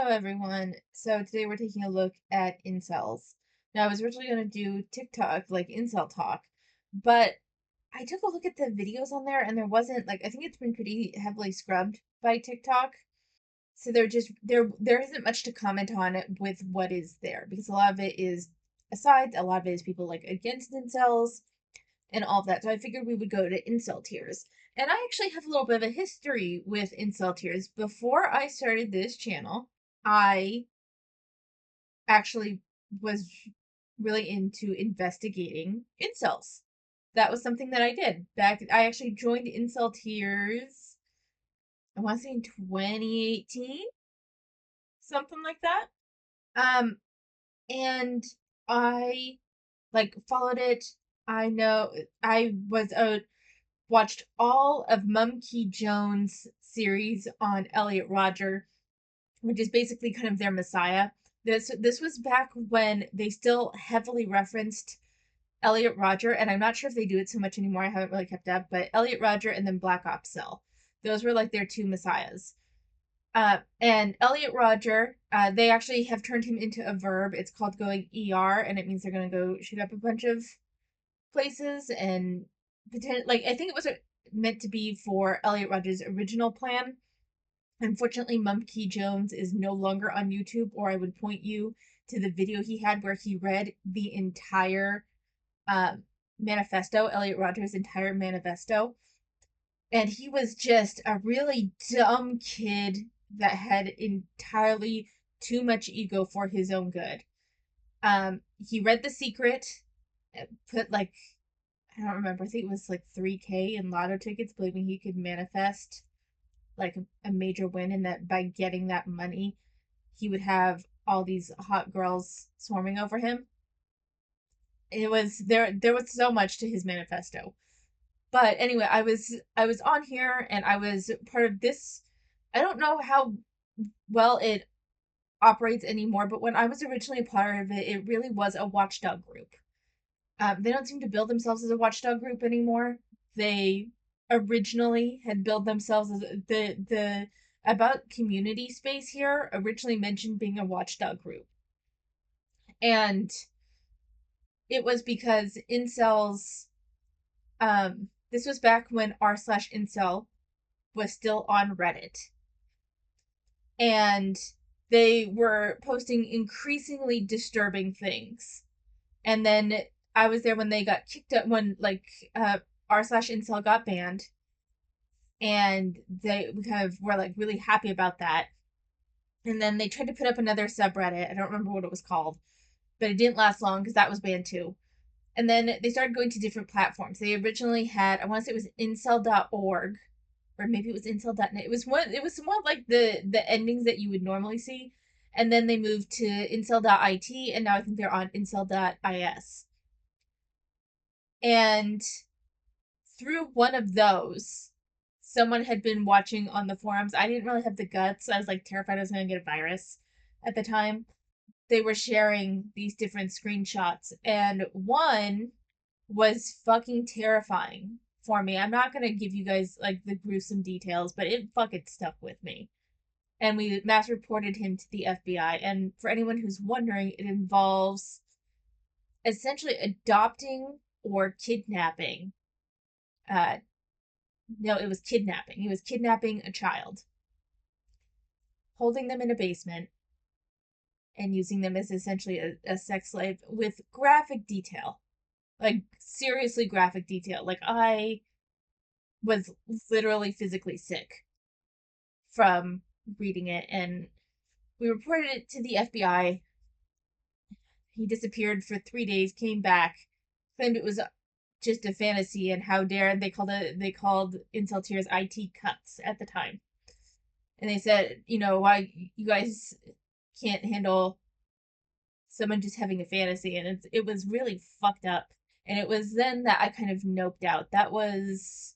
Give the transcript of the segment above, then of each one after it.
Hello, everyone. So today we're taking a look at incels. Now, I was originally going to do TikTok, like incel talk, but I took a look at the videos on there and there wasn't, like, I think it's been pretty heavily scrubbed by TikTok. So there isn't much to comment on it with what is there because a lot of it is aside, a lot of it is people like against incels and all of that. So I figured we would go to incel tiers. And I actually have a little bit of a history with incel tiers. Before I started this channel, I actually was really into investigating incels. That was something that I did. I actually joined incel tiers, I want to say in 2018, something like that. Um, and I like followed it. I know I was watched all of Mumkey Jones' series on Elliot Roger, which is basically kind of their messiah. This was back when they still heavily referenced Elliot Roger, and I'm not sure if they do it so much anymore. I haven't really kept up, but Elliot Roger and then Black Ops Cell. Those were like their two messiahs. And Elliot Roger, they actually have turned him into a verb. It's called going ER, and it means they're gonna go shoot up a bunch of places and like I think it was meant to be for Elliot Roger's original plan. Unfortunately, Mumkey Jones is no longer on YouTube, or I would point you to the video he had where he read the entire uh, manifesto, Elliot Roger's entire manifesto. And he was just a really dumb kid that had entirely too much ego for his own good. He read The Secret, put like, I don't remember, I think it was like 3K in lotto tickets, believing he could manifest like a major win, and that by getting that money he would have all these hot girls swarming over him. It was there was so much to his manifesto. But anyway, I was on here and I was part of this. I don't know how well it operates anymore, but when I was originally a part of it, it really was a watchdog group. They don't seem to build themselves as a watchdog group anymore. They originally had built themselves as the about community space here originally mentioned being a watchdog group. And it was because incels, this was back when r/incel was still on Reddit. And they were posting increasingly disturbing things. And then I was there when they got kicked out, when like r/incel got banned, and they kind of were like really happy about that. And then they tried to put up another subreddit. I don't remember what it was called, but it didn't last long because that was banned too. And then they started going to different platforms. They originally had, I want to say it was incel.org, or maybe it was incel.net. It was more like the endings that you would normally see. And then they moved to incel.it, and now I think they're on incel.is. And through one of those, someone had been watching on the forums. I didn't really have the guts. I was like terrified I was going to get a virus at the time. They were sharing these different screenshots, and one was fucking terrifying for me. I'm not going to give you guys like the gruesome details, but it fucking stuck with me. And we mass reported him to the FBI. And for anyone who's wondering, it involves essentially adopting or kidnapping uh, no, it was kidnapping. He was kidnapping a child, holding them in a basement, and using them as essentially a sex slave with graphic detail. Like, seriously graphic detail. Like, I was literally physically sick from reading it, and we reported it to the FBI. He disappeared for 3 days, came back, claimed it was just a fantasy, and how dare they called incel tiers IT cuts at the time. And they said, why you guys can't handle someone just having a fantasy, and it was really fucked up. And it was then that I kind of noped out. That was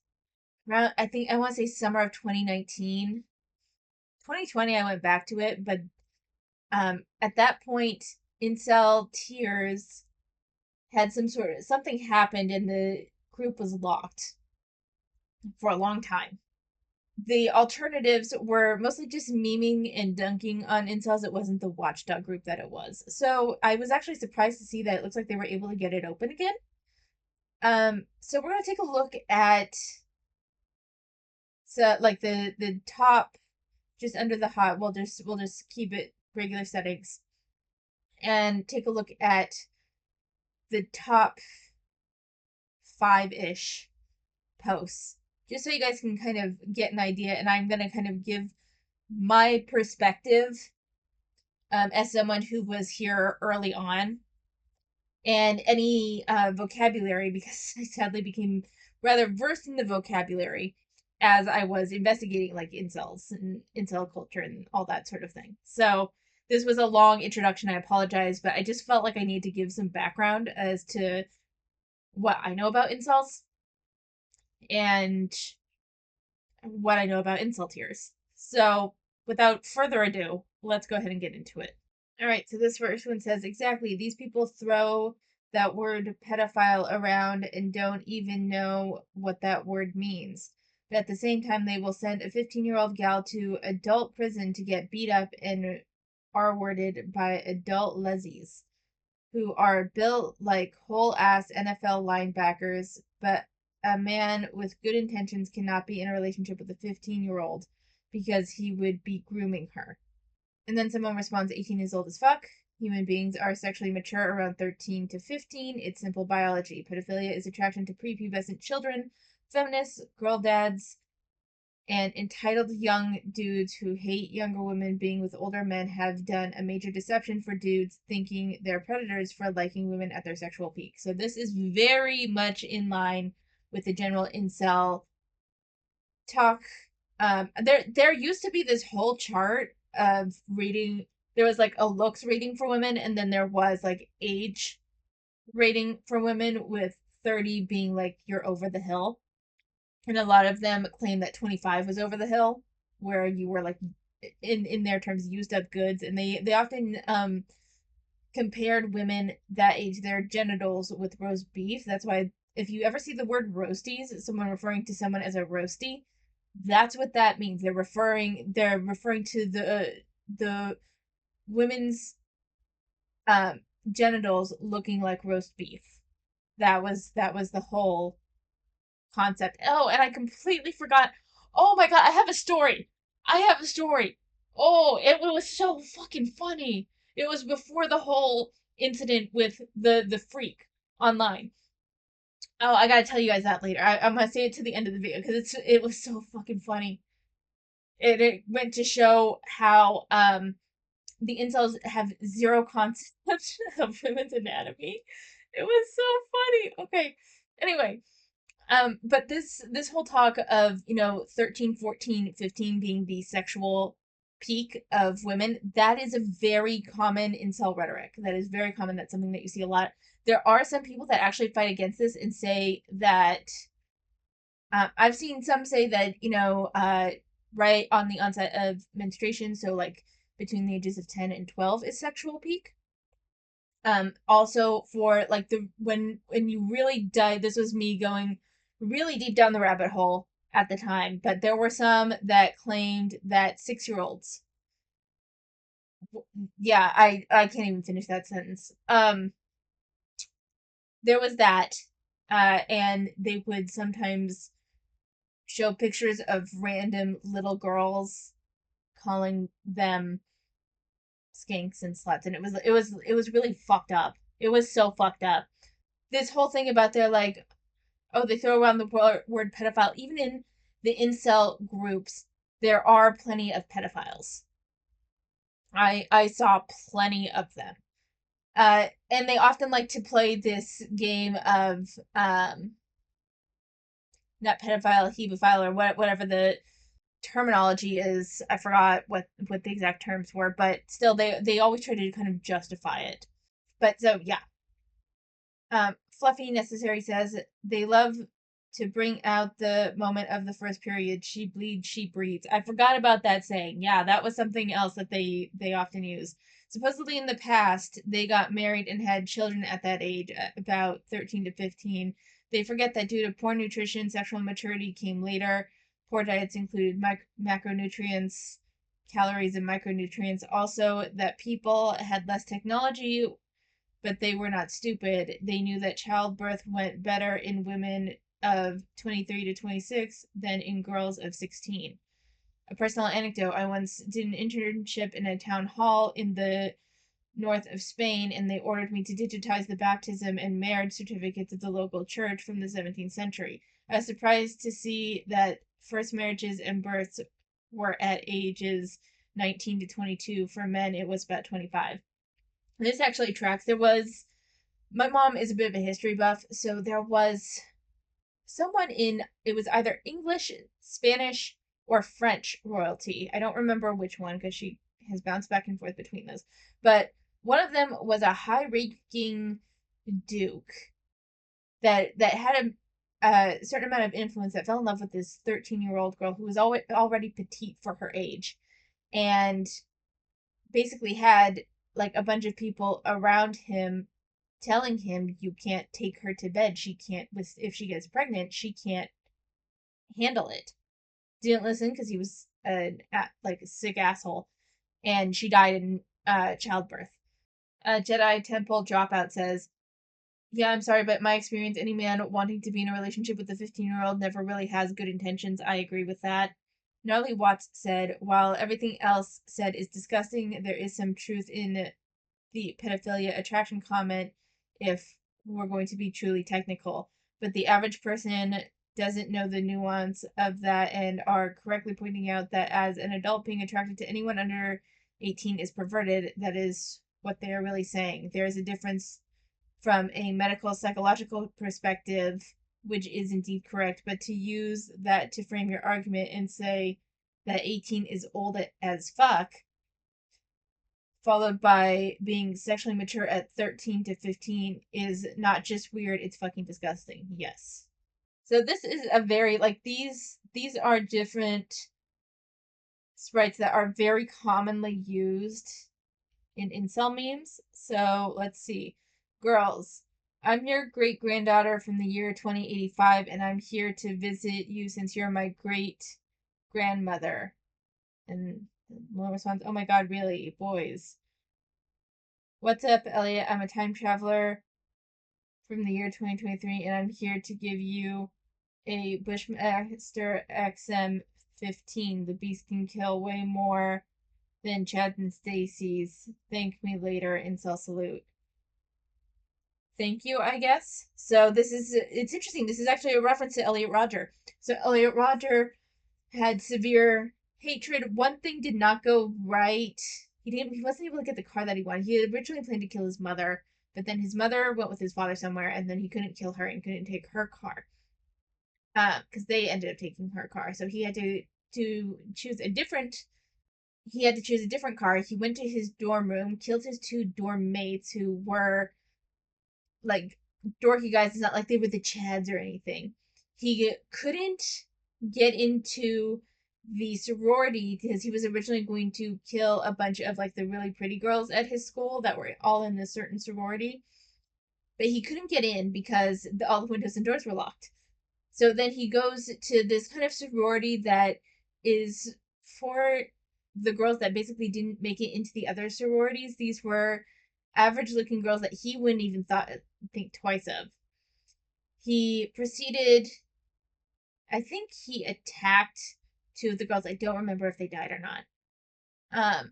around, I think I want to say summer of 2019. 2020 I went back to it, but at that point incel tiers had something happened and the group was locked for a long time. the alternatives were mostly just memeing and dunking on incels. It wasn't the watchdog group that it was. So I was actually surprised to see that it looks like they were able to get it open again. So we're gonna take a look at like the top just under the hot. We'll just keep it regular settings and take a look at the top 5-ish posts just so you guys can kind of get an idea. And I'm gonna kind of give my perspective as someone who was here early on, and any vocabulary, because I sadly became rather versed in the vocabulary as I was investigating like incels and incel culture and all that sort of thing. So this was a long introduction. I apologize, but I just felt like I need to give some background as to what I know about incels and what I know about incel tiers. So without further ado, let's go ahead and get into it. All right, so this first one says exactly, these people throw that word pedophile around and don't even know what that word means. But at the same time, they will send a 15-year-old gal to adult prison to get beat up and R-worded by adult lezzies who are built like whole ass NFL linebackers, but a man with good intentions cannot be in a relationship with a 15-year-old because he would be grooming her. And then someone responds, 18 is old as fuck. Human beings are sexually mature around 13 to 15. It's simple biology. Pedophilia is attraction to prepubescent children, feminists, girl dads, and entitled young dudes who hate younger women being with older men have done a major deception for dudes thinking they're predators for liking women at their sexual peak. So this is very much in line with the general incel talk. There used to be this whole chart of rating. There was like a looks rating for women, and then there was like age rating for women, with 30 being like you're over the hill. And a lot of them claim that 25 was over the hill, where you were like in their terms used up goods, and they often compared women that age their genitals with roast beef. That's why if you ever see the word roasties, someone referring to someone as a roasty, that's what that means. They're referring to the women's um genitals looking like roast beef. That was the whole concept. Oh, and I completely forgot. Oh my god, I have a story. I have a story. Oh, it was so fucking funny. It was before the whole incident with the freak online. Oh, I gotta tell you guys that later. I'm gonna say it to the end of the video because it was so fucking funny. It went to show how the incels have zero concept of women's anatomy. It was so funny. Okay. Anyway, but this whole talk of, 13, 14, 15 being the sexual peak of women, that is a very common incel rhetoric. That is very common. That's something that you see a lot. There are some people that actually fight against this and say that I've seen some say that, right on the onset of menstruation, so like between the ages of 10 and 12 is sexual peak. Also for like when you really dive, this was me going really deep down the rabbit hole at the time, but there were some that claimed that 6-year-olds, yeah, I can't even finish that sentence. There was that, and they would sometimes show pictures of random little girls calling them skanks and sluts, and it was really fucked up. It was so fucked up. This whole thing about their like, oh, they throw around the word pedophile. Even in the incel groups, there are plenty of pedophiles. I saw plenty of them. And they often like to play this game of not pedophile, hebephile, or whatever the terminology is. I forgot what the exact terms were, but still they always try to kind of justify it. But so yeah. Fluffy Necessary says they love to bring out the moment of the first period. She bleeds, she breeds. I forgot about that saying. Yeah, that was something else that they often use. Supposedly in the past, they got married and had children at that age, about 13 to 15. They forget that due to poor nutrition, sexual maturity came later. poor diets included macronutrients, calories, and micronutrients. Also, that people had less technology, but they were not stupid. They knew that childbirth went better in women of 23 to 26 than in girls of 16. A personal anecdote: I once did an internship in a town hall in the north of Spain, and they ordered me to digitize the baptism and marriage certificates of the local church from the 17th century. I was surprised to see that first marriages and births were at ages 19 to 22. For men, it was about 25. This actually tracks. My mom is a bit of a history buff, so there was someone in, it was either English, Spanish, or French royalty. I don't remember which one because she has bounced back and forth between those. But one of them was a high-ranking duke that had a certain amount of influence, that fell in love with this 13-year-old girl who was already petite for her age, and basically had like a bunch of people around him telling him, you can't take her to bed, she can't, if she gets pregnant, she can't handle it. Didn't listen because he was like a sick asshole, and she died in childbirth. Jedi Temple Dropout says, yeah, I'm sorry, but my experience, any man wanting to be in a relationship with a 15-year-old never really has good intentions. I agree with that. Gnarly Watts said, while everything else said is disgusting, there is some truth in the pedophilia attraction comment if we're going to be truly technical. But the average person doesn't know the nuance of that and are correctly pointing out that as an adult, being attracted to anyone under 18 is perverted. That is what they are really saying. There is a difference from a medical psychological perspective, which is indeed correct, but to use that to frame your argument and say that 18 is old as fuck, followed by being sexually mature at 13 to 15, is not just weird, it's fucking disgusting. Yes. So this is a very, like, these are different sprites that are very commonly used in incel memes. So let's see. Girls, I'm your great granddaughter from the year 2085, and I'm here to visit you since you're my great grandmother. And one response, oh my god, really? Boys. What's up, Elliot? I'm a time traveler from the year 2023, and I'm here to give you a Bushmaster XM15. The beast can kill way more than Chad and Stacy's. Thank me later, incel salute. Thank you, I guess. So it's interesting. This is actually a reference to Elliot Roger. So Elliot Roger had severe hatred. One thing did not go right. He wasn't able to get the car that he wanted. He originally planned to kill his mother, but then his mother went with his father somewhere, and then he couldn't kill her and couldn't take her car. Because they ended up taking her car. So he had to choose a different car. He went to his dorm room, killed his two dorm mates who were like dorky guys. It's not like they were the Chads or anything. He couldn't get into the sorority because he was originally going to kill a bunch of like the really pretty girls at his school that were all in this certain sorority. But he couldn't get in because all the windows and doors were locked. So then he goes to this kind of sorority that is for the girls that basically didn't make it into the other sororities. These were average looking girls that he wouldn't even think twice of. He proceeded, I think he attacked two of the girls. I don't remember if they died or not.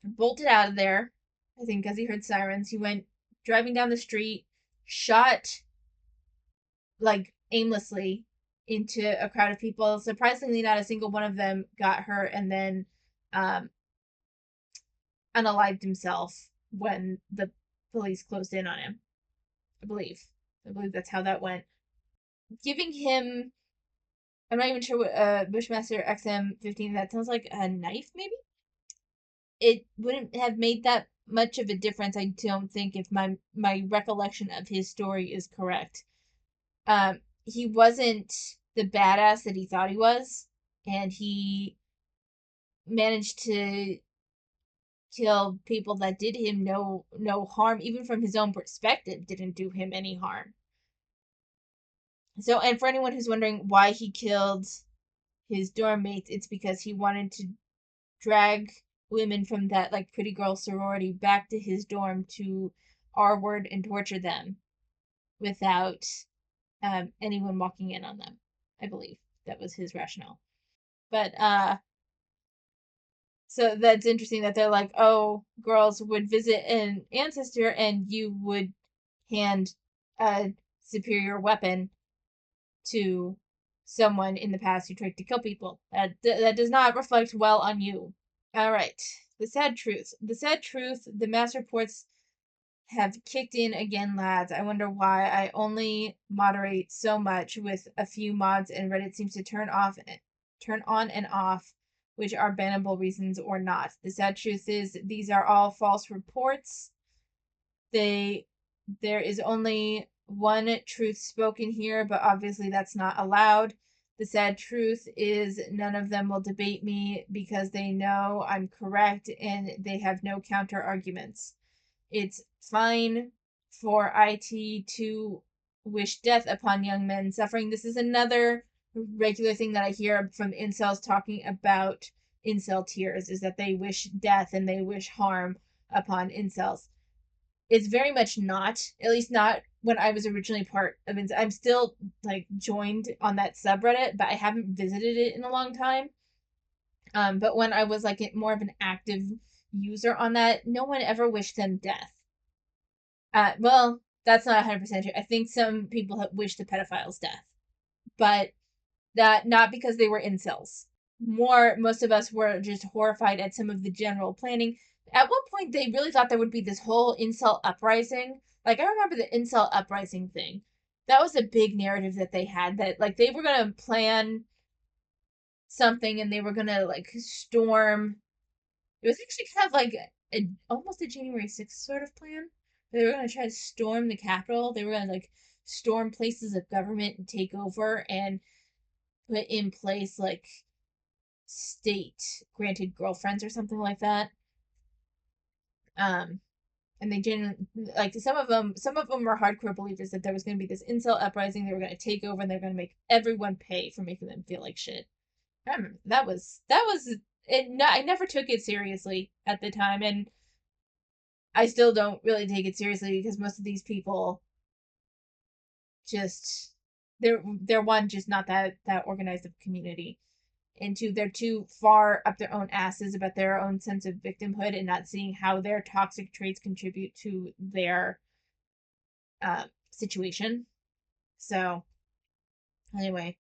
Bolted out of there, I think because he heard sirens. He went driving down the street, shot like aimlessly into a crowd of people. Surprisingly, not a single one of them got hurt, and then unalived himself when the police closed in on him. I believe that's how that went. Giving him, I'm not even sure what Bushmaster XM15. That sounds like a knife, maybe. It wouldn't have made that much of a difference, I don't think, if my recollection of his story is correct. He wasn't the badass that he thought he was, and he managed to kill people that did him no harm, even from his own perspective, didn't do him any harm. So, and for anyone who's wondering why he killed his dorm mates, it's because he wanted to drag women from that like pretty girl sorority back to his dorm to R-word and torture them without anyone walking in on them. I believe that was his rationale. But so that's interesting that they're like, oh, girls would visit an ancestor and you would hand a superior weapon to someone in the past who tried to kill people. That does not reflect well on you. All right. The sad truth. The sad truth. The mass reports have kicked in again, lads. I wonder why. I only moderate so much with a few mods, and Reddit seems to turn on and off, which are bannable reasons or not. The sad truth is these are all false reports. There is only one truth spoken here, but obviously that's not allowed. The sad truth is none of them will debate me because they know I'm correct and they have no counter arguments. It's fine for IT to wish death upon young men suffering. This is another regular thing that I hear from incels talking about incel tears, is that they wish death and they wish harm upon incels. It's very much not, at least not when I was originally part of it. I'm still like joined on that subreddit, but I haven't visited it in a long time. But when I was like more of an active user on that, no one ever wished them death. Well, that's not 100% true. I think some people have wished the pedophiles death, but that not because they were incels. Most of us were just horrified at some of the general planning. At one point, they really thought there would be this whole incel uprising. Like, I remember the incel uprising thing. That was a big narrative that they had, that like they were gonna plan something and they were gonna like storm. It was actually kind of like almost a January 6th sort of plan. They were gonna try to storm the Capitol. They were gonna like storm places of government and take over and put in place like state granted girlfriends or something like that. Um, and they genuinely, like, some of them were hardcore believers that there was going to be this incel uprising. They were going to take over and they were going to make everyone pay for making them feel like shit. I remember that was it. I never took it seriously at the time, and I still don't really take it seriously because most of these people just they're one, just not that organized of a community, and two, they're too far up their own asses about their own sense of victimhood and not seeing how their toxic traits contribute to their situation. So anyway,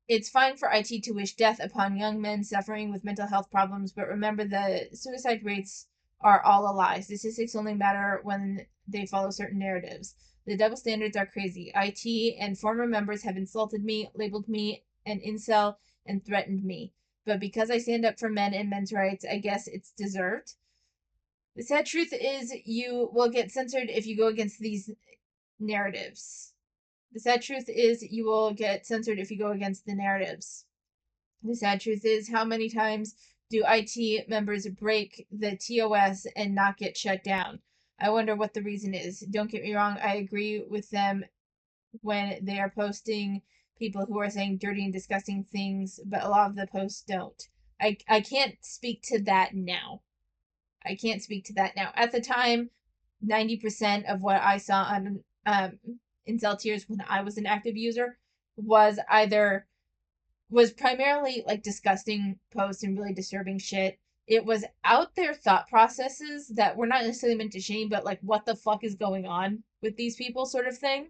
it's fine for IT to wish death upon young men suffering with mental health problems, but remember the suicide rates are all a lie. Statistics only matter when they follow certain narratives. The double standards are crazy. IT and former members have insulted me, labeled me an incel, and threatened me. But because I stand up for men and men's rights, I guess it's deserved. The sad truth is you will get censored if you go against these narratives. The sad truth is you will get censored if you go against the narratives. The sad truth is how many times do IT members break the TOS and not get shut down? I wonder what the reason is. Don't get me wrong, I agree with them when they are posting people who are saying dirty and disgusting things, but a lot of the posts don't. I can't speak to that now. I can't speak to that now. At the time, 90% of what I saw on Incel tiers when I was an active user was primarily like disgusting posts and really disturbing shit. It was out there thought processes that were not necessarily meant to shame, but like what the fuck is going on with these people, sort of thing.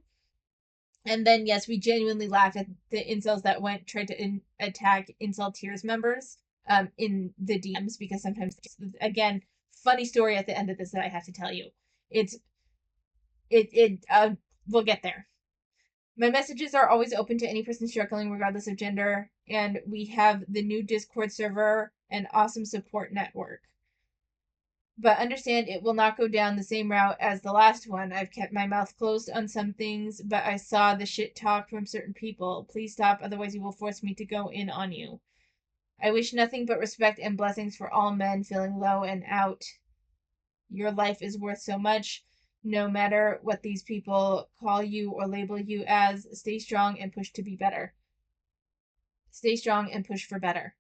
And then yes, we genuinely laughed at the incels that tried to attack Incel tiers members in the DMs, because sometimes, again, funny story at the end of this that I have to tell you. It's we'll get there. My messages are always open to any person struggling, regardless of gender, and we have the new Discord server and awesome support network. But understand it will not go down the same route as the last one. I've kept my mouth closed on some things, but I saw the shit talk from certain people. Please stop, otherwise you will force me to go in on you. I wish nothing but respect and blessings for all men feeling low and out. Your life is worth so much. No matter what these people call you or label you as, stay strong and push to be better. stay strong, and push for better.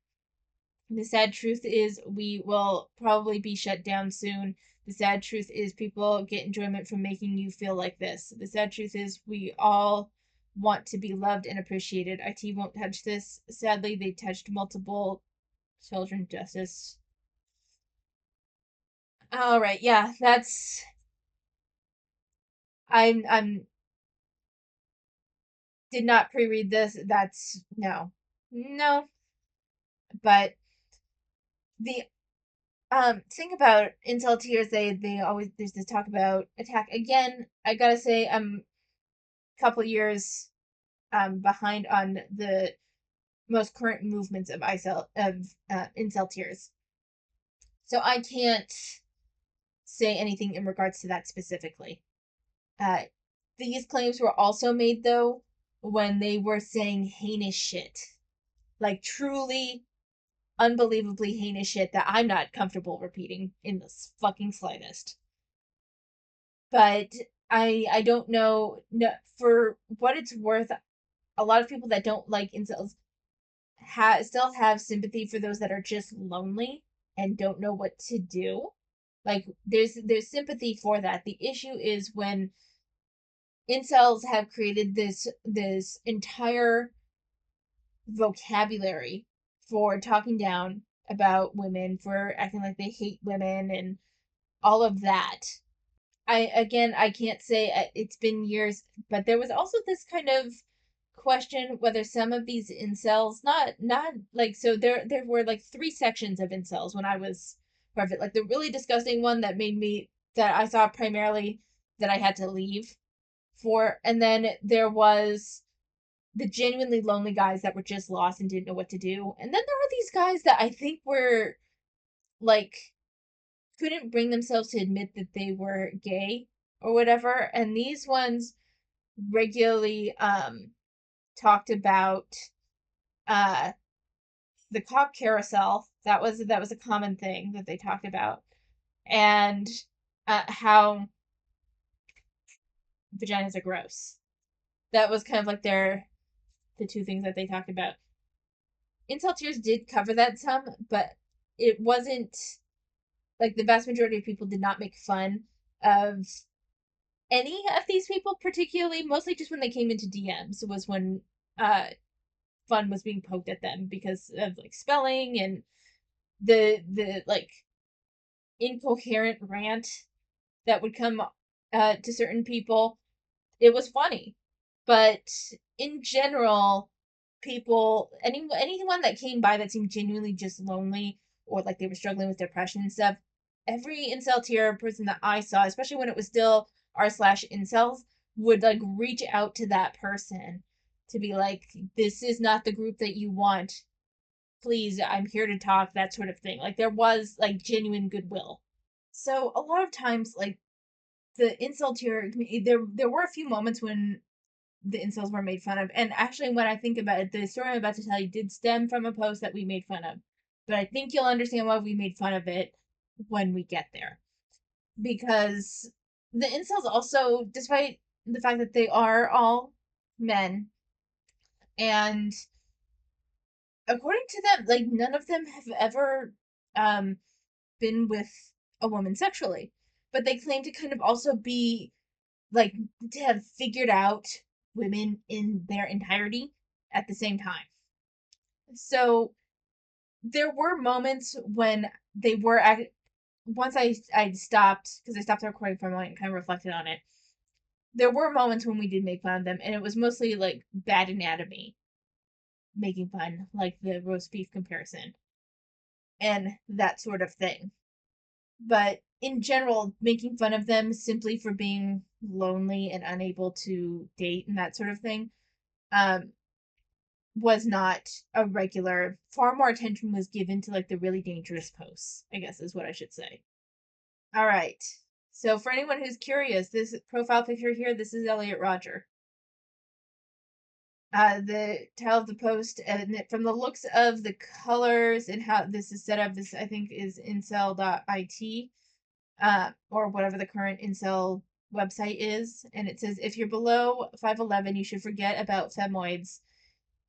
The sad truth is we will probably be shut down soon. The sad truth is people get enjoyment from making you feel like this. The sad truth is we all want to be loved and appreciated. IT won't touch this. Sadly, they touched multiple children justice. All right, yeah, that's I'm did not pre-read this. That's no. No, but the thing about incel tears, they always there's this talk about attack. Again, I gotta say I'm a couple years behind on the most current movements of incel tears, so I can't say anything in regards to that specifically. Uh, these claims were also made though when they were saying heinous shit, like truly unbelievably heinous shit that I'm not comfortable repeating in the fucking slightest. But I don't know, no, for what it's worth, a lot of people that don't like incels still have sympathy for those that are just lonely and don't know what to do. Like there's sympathy for that. The issue is when incels have created this entire vocabulary for talking down about women, for acting like they hate women and all of that. I can't say it's been years, but there was also this kind of question whether some of these incels, not like, so there were like three sections of incels when I was part of it. Like the really disgusting one that made me, that I saw primarily, that I had to leave for, and then there was the genuinely lonely guys that were just lost and didn't know what to do. And then there were these guys that I think were like couldn't bring themselves to admit that they were gay or whatever. And these ones regularly talked about uh the cock carousel. That was a common thing that they talked about. And how vaginas are gross. That was kind of like the two things that they talked about. Incel Tears did cover that some, but it wasn't like the vast majority of people did not make fun of any of these people particularly. Mostly just when they came into DMs was when uh fun was being poked at them because of like spelling and the like incoherent rant that would come to certain people. It was funny, but in general, anyone that came by that seemed genuinely just lonely or like they were struggling with depression and stuff, every incel tier person that I saw, especially when it was still r/incels, would like reach out to that person to be like, this is not the group that you want. Please, I'm here to talk, that sort of thing. Like there was like genuine goodwill. So a lot of times, like the incel tier, there were a few moments when the incels were made fun of. And actually, when I think about it, the story I'm about to tell you did stem from a post that we made fun of. But I think you'll understand why we made fun of it when we get there. Because the incels also, despite the fact that they are all men, and according to them, like none of them have ever um been with a woman sexually. But they claim to kind of also be like to have figured out women in their entirety at the same time. So there were moments when they were once I stopped, because I stopped the recording for a moment and kind of reflected on it. There were moments when we did make fun of them, and it was mostly like bad anatomy making fun, like the roast beef comparison and that sort of thing. But in general, making fun of them simply for being lonely and unable to date and that sort of thing um was not a regular. Far more attention was given to like the really dangerous posts, I guess is what I should say. All right, so for anyone who's curious, this profile picture here, this is Elliot Roger. The title of the post, and from the looks of the colors and how this is set up, this I think is incel.it, or whatever the current incel website is. And it says, if you're below 5'11, you should forget about femoids.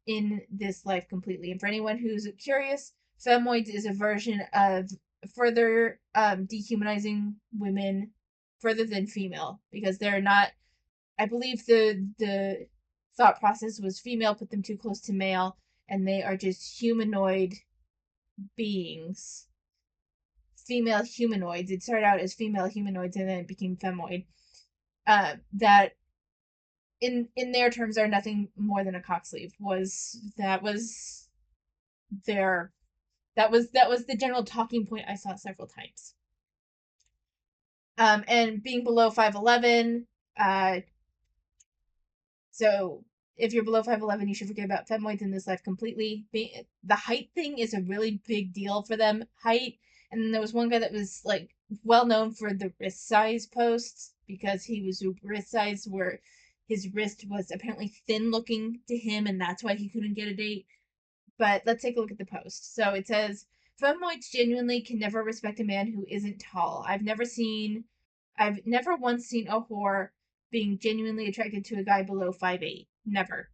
in this life completely. And for anyone who's curious, femoids is a version of further dehumanizing women further than female, because they're not, I believe the thought process was female put them too close to male, and they are just humanoid beings, female humanoids. It started out as female humanoids and then it became femoid. That in their terms are nothing more than a cock sleeve. Was their that was the general talking point I saw several times. And being below 5'11", so if you're below 5'11", you should forget about femoids in this life completely. The height thing is a really big deal for them. Height. And then there was one guy that was like well known for the wrist size posts, because he was wrist size where his wrist was apparently thin looking to him, and that's why he couldn't get a date. But let's take a look at the post. So it says, femoids genuinely can never respect a man who isn't tall. I've never once seen a whore being genuinely attracted to a guy below 5'8". Never.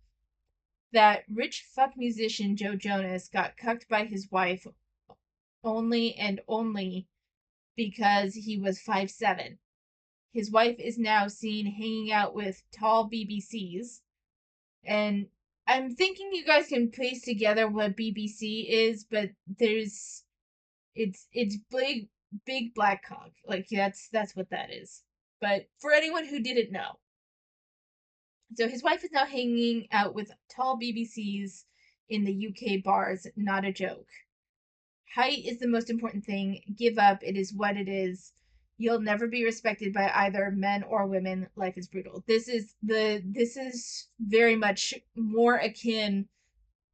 That rich fuck musician Joe Jonas got cucked by his wife only and only because he was 5'7". His wife is now seen hanging out with tall BBCs. And I'm thinking you guys can piece together what BBC is, but it's big black cock. Like that's what that is. But for anyone who didn't know, so his wife is now hanging out with tall BBCs in the UK bars. Not a joke. Height is the most important thing. Give up. It is what it is. You'll never be respected by either men or women. Life is brutal. This is very much more akin.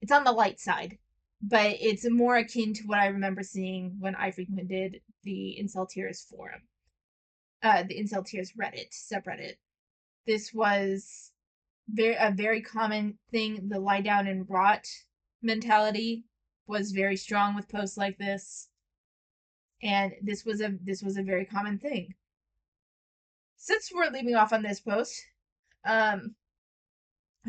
It's on the light side, but it's more akin to what I remember seeing when I frequented the Incel Tears forum, the Incel Tears Reddit subreddit. This was a very common thing. The lie down and rot mentality was very strong with posts like this, and this was a very common thing. Since we're leaving off on this post, I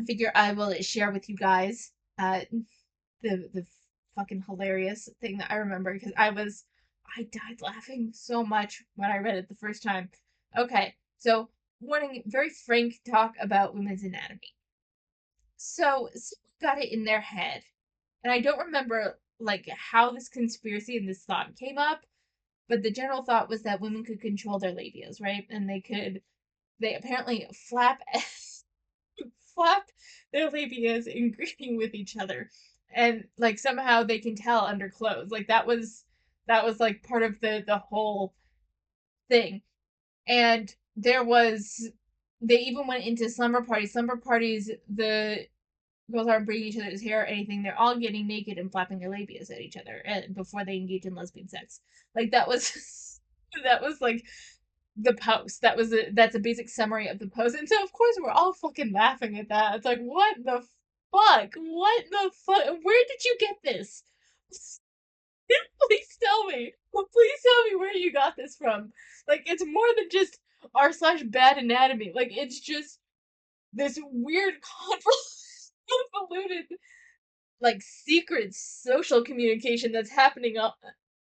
figure I will share with you guys the fucking hilarious thing that I remember, because I died laughing so much when I read it the first time. Okay, so warning, very frank talk about women's anatomy. So someone got it in their head, and I don't remember like how this conspiracy and this thought came up, but the general thought was that women could control their labias, right? And they apparently flap their labias in greeting with each other, and like somehow they can tell under clothes. Like that was like part of the whole thing. And they even went into slumber parties. The girls aren't braiding each other's hair or anything. They're all getting naked and flapping their labias at each other before they engage in lesbian sex. Like that was that was like the post. That's a basic summary of the post. And so of course we're all fucking laughing at that. It's like, what the fuck? What the fuck? Where did you get this? Please tell me. Please tell me where you got this from. Like, it's more than just r/bad anatomy. Like, it's just this weird convoluted, like, secret social communication that's happening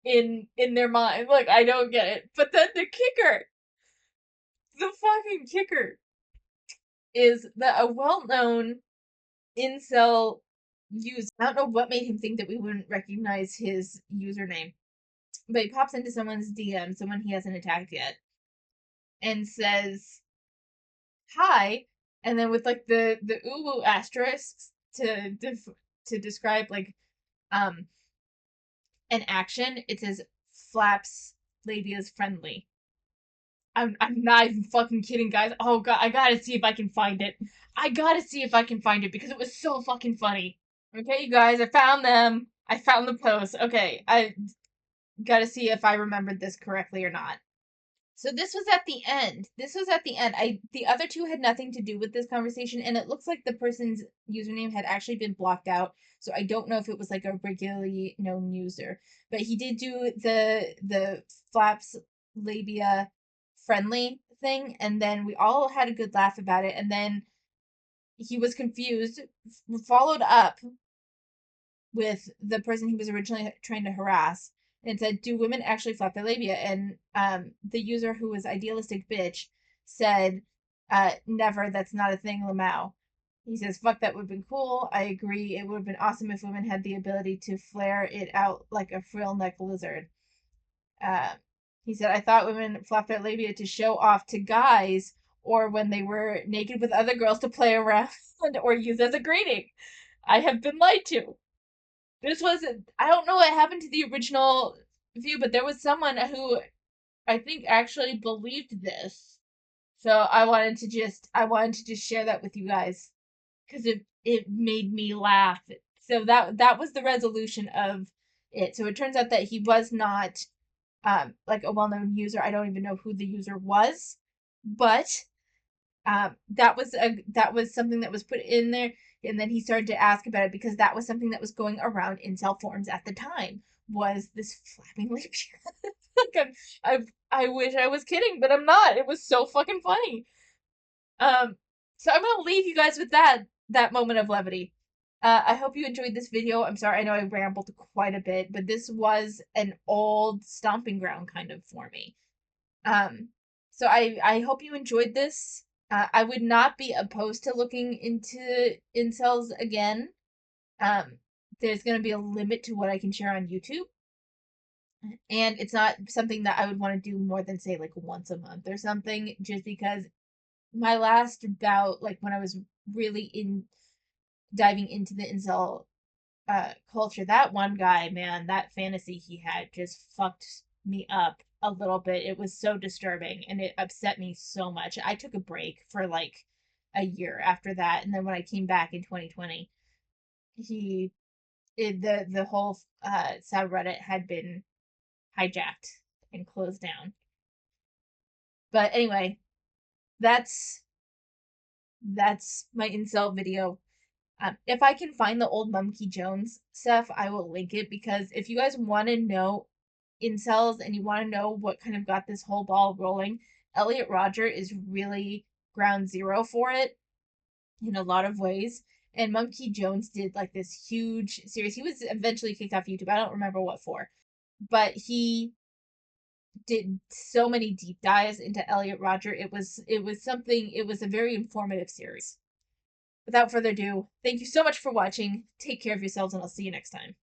in their mind. Like, I don't get it. But then the fucking kicker, is that a well-known incel user, I don't know what made him think that we wouldn't recognize his username, but he pops into someone's DM, someone he hasn't attacked yet, and says hi, and then with like the uwu asterisks to describe like um an action, it says flaps labia's friendly. I'm not even fucking kidding, guys. Oh god, I gotta see if I can find it. I gotta see if I can find it because it was so fucking funny. Okay, you guys, I found them. I found the post. Okay, I gotta see if I remembered this correctly or not. So this was at the end. This was at the end. The other two had nothing to do with this conversation, and it looks like the person's username had actually been blocked out. So I don't know if it was like a regularly known user, but he did do the flaps labia friendly thing, and then we all had a good laugh about it. And then he was confused, followed up with the person he was originally trying to harass and said, "Do women actually flap their labia?" And the user, who was idealistic bitch, said, "Never. That's not a thing, Lamau." He says, "Fuck, that would have been cool. I agree. It would have been awesome if women had the ability to flare it out like a frill neck lizard." Uh, he said, "I thought women flapped their labia to show off to guys or when they were naked with other girls to play around or use as a greeting. I have been lied to." This was, I don't know what happened to the original view, but there was someone who I think actually believed this. So I wanted to just share that with you guys because it made me laugh. So that was the resolution of it. So it turns out that he was not like a well-known user. I don't even know who the user was, but that was something that was put in there, and then he started to ask about it because that was something that was going around incel forums at the time, was this flapping labia. Like I wish I was kidding, but I'm not. It was so fucking funny. um so I'm gonna leave you guys with that moment of levity. I hope you enjoyed this video. I'm sorry, I know I rambled quite a bit, but this was an old stomping ground kind of for me. So I hope you enjoyed this. I would not be opposed to looking into incels again. Um, there's going to be a limit to what I can share on YouTube, and it's not something that I would want to do more than, say, like once a month or something, just because my last bout, like when I was really in diving into the incel culture, that one guy, man, that fantasy he had just fucked me up a little bit. It was so disturbing and it upset me so much. I took a break for like a year after that, and then when I came back in 2020, he the whole subreddit had been hijacked and closed down. But anyway, that's my incel video. If I can find the old Mumkey Jones stuff, I will link it, because if you guys want to know incels and you want to know what kind of got this whole ball rolling, Elliot Roger is really ground zero for it in a lot of ways. And Mumkey Jones did like this huge series. He was eventually kicked off YouTube. I don't remember what for, but he did so many deep dives into Elliot Roger. It was a very informative series. Without further ado, thank you so much for watching. Take care of yourselves, and I'll see you next time.